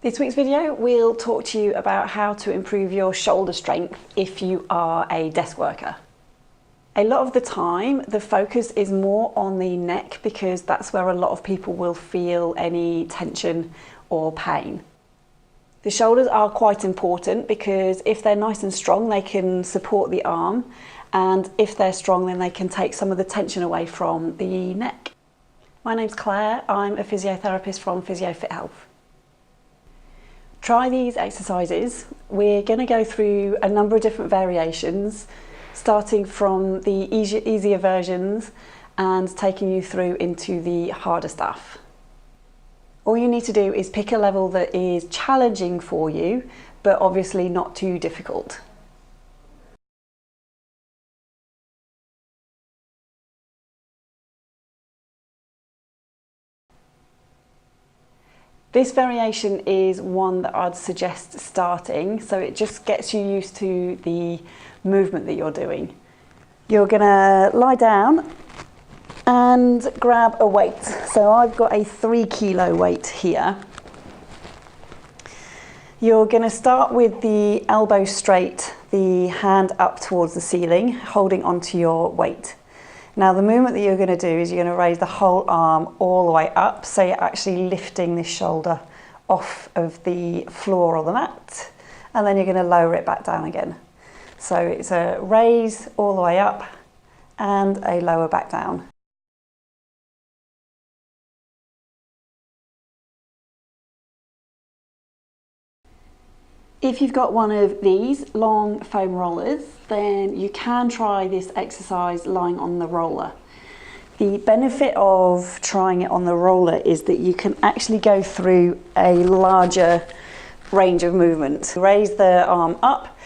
This week's video, we'll talk to you about how to improve your shoulder strength if you are a desk worker. A lot of the time, the focus is more on the neck because that's where a lot of people will feel any tension or pain. The shoulders are quite important because if they're nice and strong, they can support the arm, and if they're strong, then they can take some of the tension away from the neck. My name's Claire, I'm a physiotherapist from Physiofit Health. Try these exercises. We're going to go through a number of different variations, starting from the easier versions and taking you through into the harder stuff. All you need to do is pick a level that is challenging for you, but obviously not too difficult. This variation is one that I'd suggest starting, so it just gets you used to the movement that you're doing. You're going to lie down and grab a weight. So I've got a 3 kilo weight here. You're going to start with the elbow straight, the hand up towards the ceiling, holding onto your weight. Now the movement that you're going to do is you're going to raise the whole arm all the way up, so you're actually lifting this shoulder off of the floor or the mat, and then you're going to lower it back down again. So it's a raise all the way up and a lower back down. If you've got one of these long foam rollers, then you can try this exercise lying on the roller. The benefit of trying it on the roller is that you can actually go through a larger range of movement. Raise the arm up,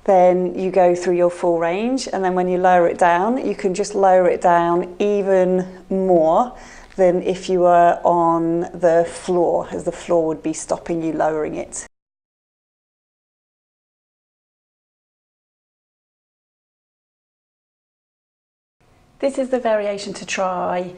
then you go through your full range, and then when you lower it down, you can just lower it down even more than if you were on the floor, as the floor would be stopping you lowering it. This is the variation to try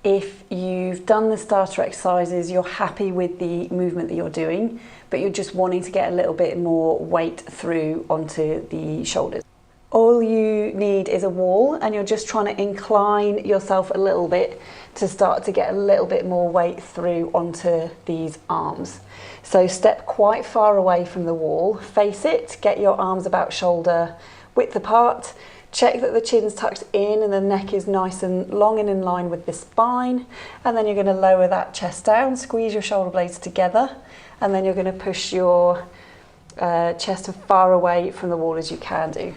if you've done the starter exercises, you're happy with the movement that you're doing, but you're just wanting to get a little bit more weight through onto the shoulders. All you need is a wall, and you're just trying to incline yourself a little bit to start to get a little bit more weight through onto these arms. So step quite far away from the wall, face it, get your arms about shoulder width apart. Check that the chin's tucked in and the neck is nice and long and in line with the spine, and then you're going to lower that chest down, squeeze your shoulder blades together, and then you're going to push your chest as far away from the wall as you can do.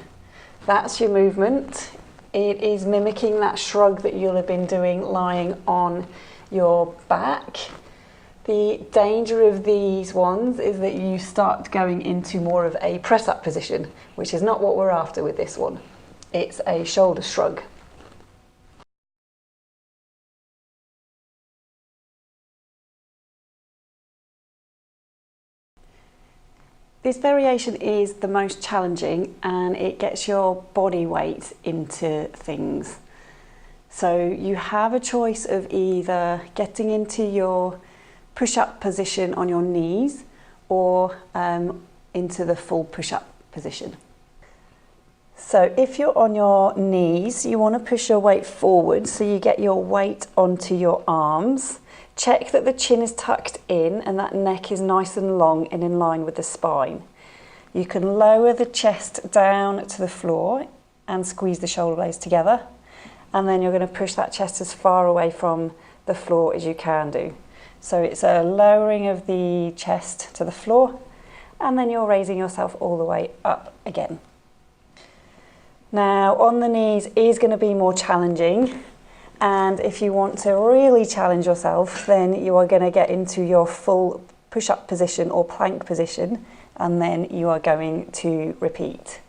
That's your movement. It is mimicking that shrug that you'll have been doing lying on your back. The danger of these ones is that you start going into more of a press-up position, which is not what we're after with this one. It's a shoulder shrug. This variation is the most challenging, and it gets your body weight into things. So you have a choice of either getting into your push-up position on your knees or into the full push-up position. So if you're on your knees, you want to push your weight forward so you get your weight onto your arms. Check that the chin is tucked in and that neck is nice and long and in line with the spine. You can lower the chest down to the floor and squeeze the shoulder blades together, and then you're going to push that chest as far away from the floor as you can do. So it's a lowering of the chest to the floor, and then you're raising yourself all the way up again. Now on the knees is going to be more challenging, and if you want to really challenge yourself, then you are going to get into your full push-up position or plank position, and then you are going to repeat.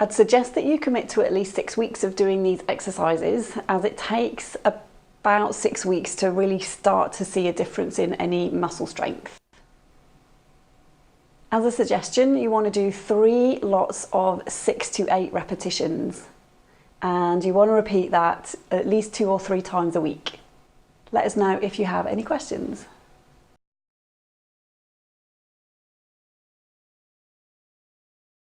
I'd suggest that you commit to at least 6 weeks of doing these exercises, as it takes about 6 weeks to really start to see a difference in any muscle strength. As a suggestion, you want to do 3 lots of 6 to 8 repetitions, and you want to repeat that at least 2 or 3 times a week. Let us know if you have any questions.